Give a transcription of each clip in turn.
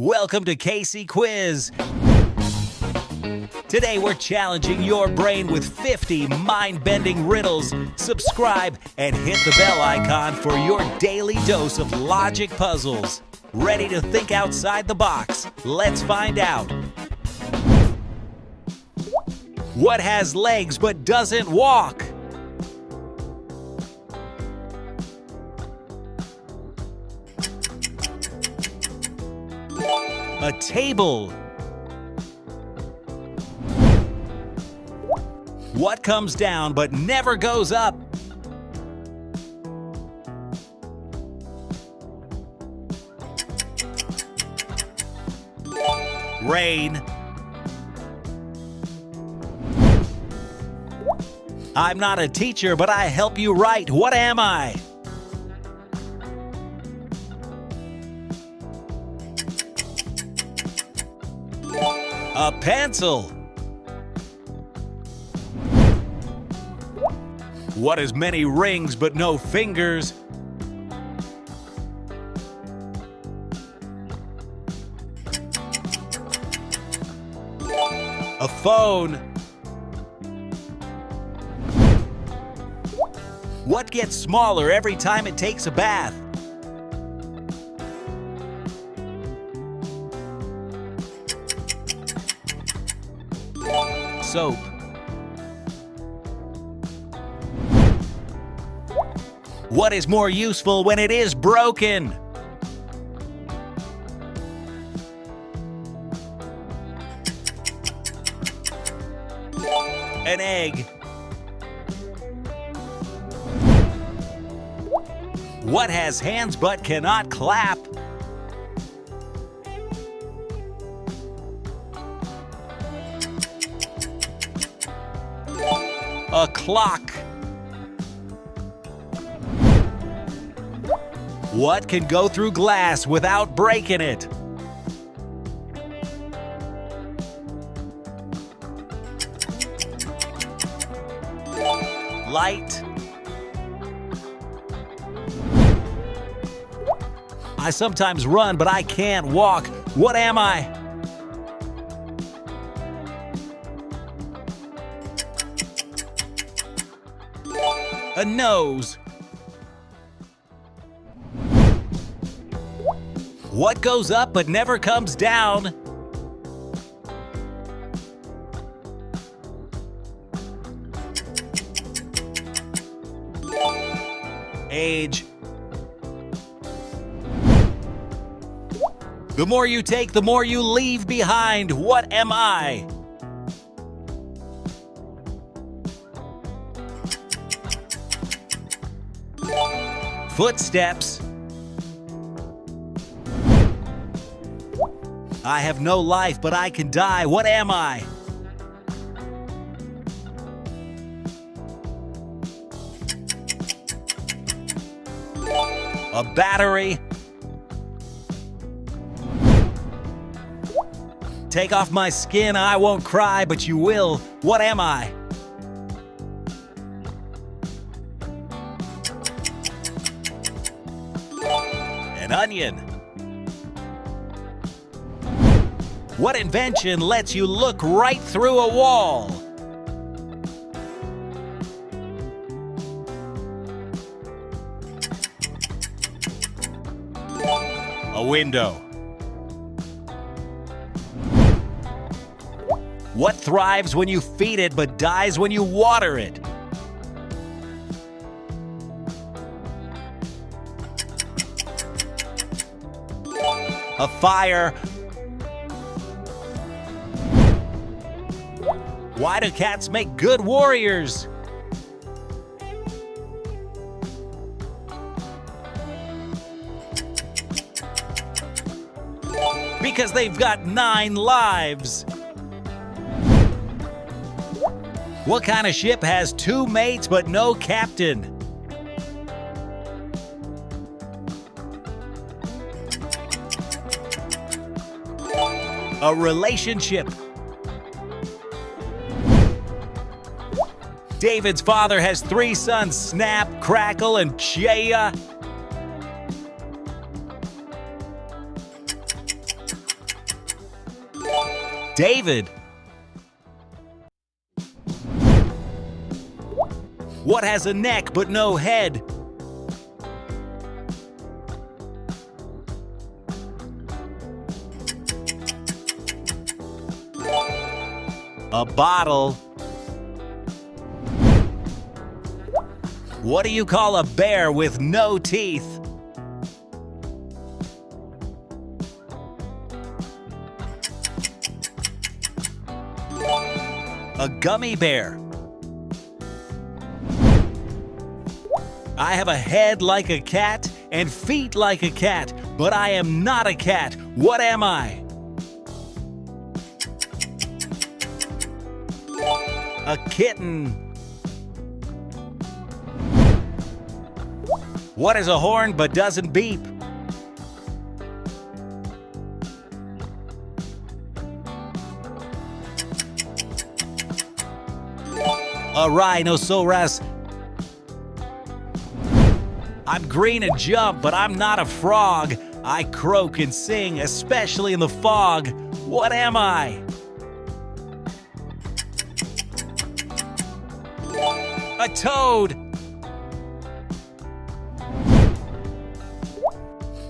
Welcome to Casey Quiz. Today we're challenging your brain with 50 mind-bending riddles. Subscribe and hit the bell icon for your daily dose of logic puzzles. Ready to think outside the box? Let's find out. What has legs but doesn't walk? A table. What comes down but never goes up? Rain. I'm not a teacher, but I help you write. What am I? A pencil. What has many rings but no fingers? A phone. What gets smaller every time it takes a bath? Soap. What is more useful when it is broken? An egg. What has hands but cannot clap? A clock. What can go through glass without breaking it? Light. I sometimes run, but I can't walk. What am I? A nose. What goes up but never comes down? Age. The more you take, the more you leave behind. What am I? Footsteps. I have no life, but I can die. What am I? A battery. Take off my skin, I won't cry, but you will. What am I? An onion. What invention lets you look right through a wall? A window. What thrives when you feed it but dies when you water it? A fire. Why do cats make good warriors? Because they've got 9 lives. What kind of ship has 2 mates but no captain? A relationship. David's father has 3 sons, Snap, Crackle, and Chaya. David. What has a neck but no head? A bottle. What do you call a bear with no teeth? A gummy bear. I have a head like a cat and feet like a cat, but I am not a cat. What am I? A kitten. What is a horn but doesn't beep? A rhinoceros. I'm green and jump, but I'm not a frog. I croak and sing, especially in the fog. What am I? A toad.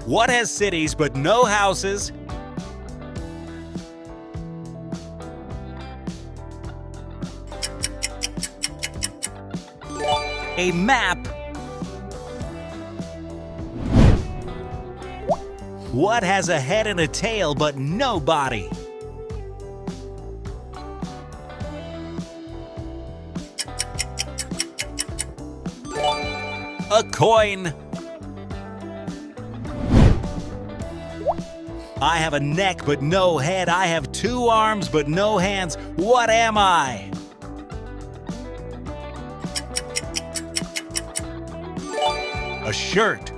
What has cities but no houses? A map. What has a head and a tail but no body? A coin. I have a neck but no head. I have 2 arms but no hands. What am I? A shirt.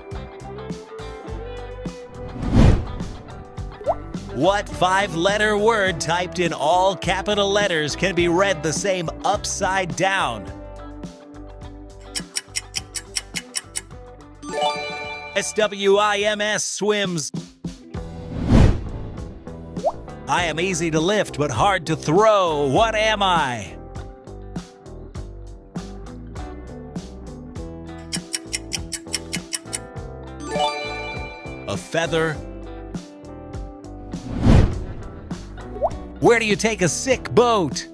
What 5-letter word typed in all capital letters can be read the same upside down? SWIMS, swims. I am easy to lift but hard to throw. What am I? A feather. Where do you take a sick boat?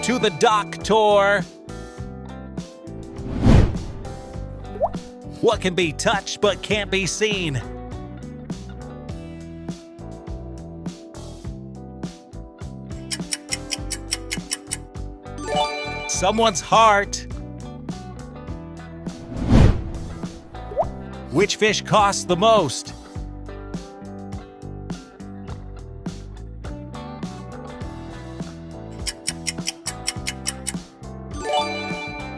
To the doctor. What can be touched but can't be seen? Someone's heart. Which fish costs the most?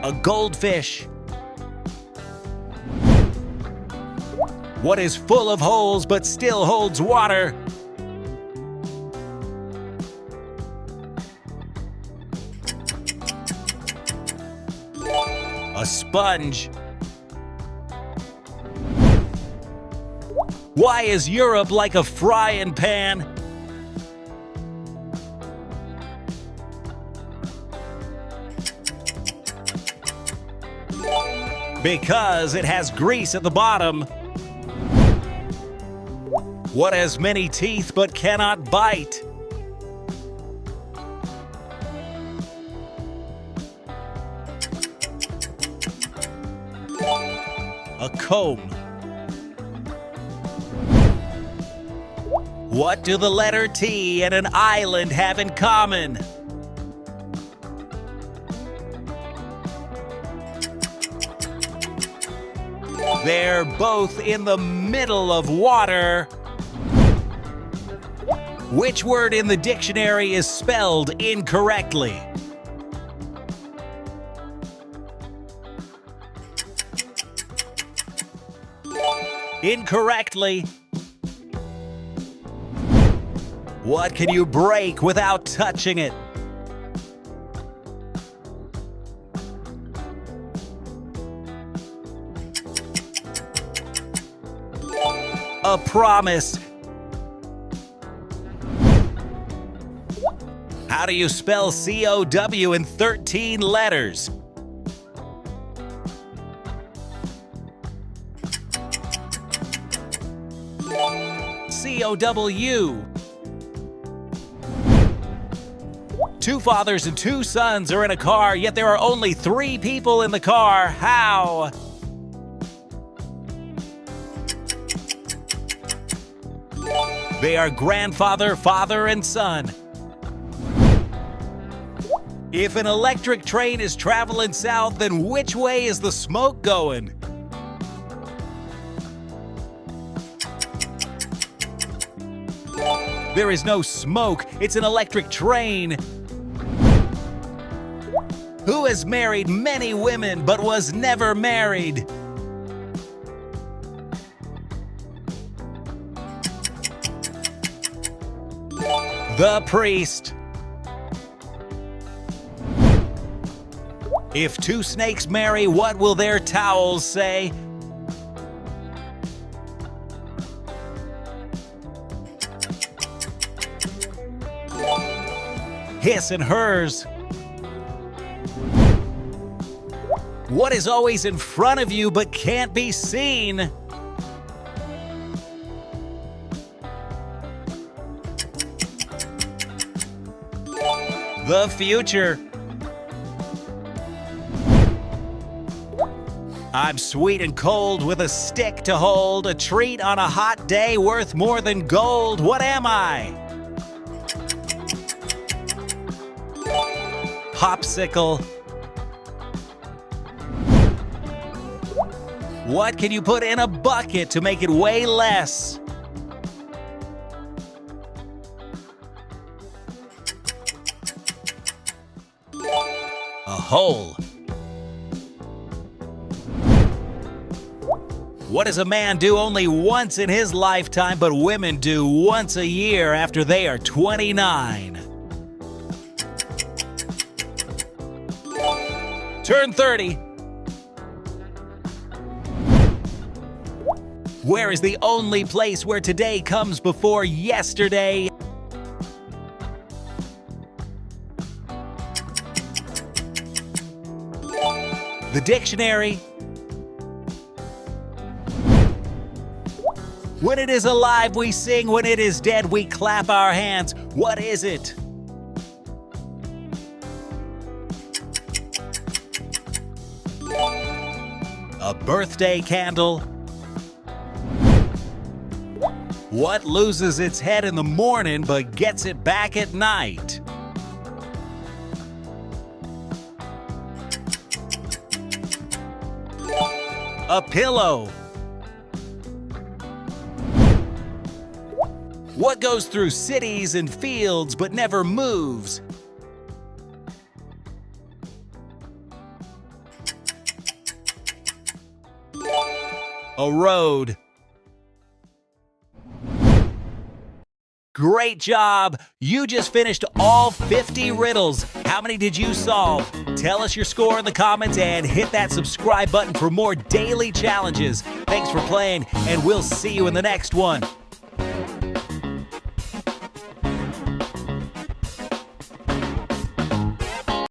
A goldfish. What is full of holes but still holds water? A sponge. Why is Europe like a frying pan? Because it has grease at the bottom. What has many teeth but cannot bite? A comb. What do the letter T and an island have in common? They're both in the middle of water. Which word in the dictionary is spelled incorrectly? Incorrectly. What can you break without touching it? A promise. How do you spell COW in 13 letters? COW. Two fathers and two sons are in a car, yet there are only 3 people in the car. How? They are grandfather, father, and son. If an electric train is traveling south, then which way is the smoke going? There is no smoke. It's an electric train. Who has married many women but was never married? The priest. If 2 snakes marry, what will their towels say? His and hers. What is always in front of you but can't be seen? The future. I'm sweet and cold with a stick to hold, a treat on a hot day worth more than gold. What am I? Popsicle. What can you put in a bucket to make it weigh less? A hole. What does a man do only once in his lifetime, but women do once a year after they are 29? Turn 30. Where is the only place where today comes before yesterday? The dictionary. When it is alive, we sing. When it is dead, we clap our hands. What is it? A birthday candle. What loses its head in the morning but gets it back at night? A pillow. What goes through cities and fields but never moves? A road. Great job! You just finished all 50 riddles. How many did you solve? Tell us your score in the comments and hit that subscribe button for more daily challenges. Thanks for playing, and we'll see you in the next one.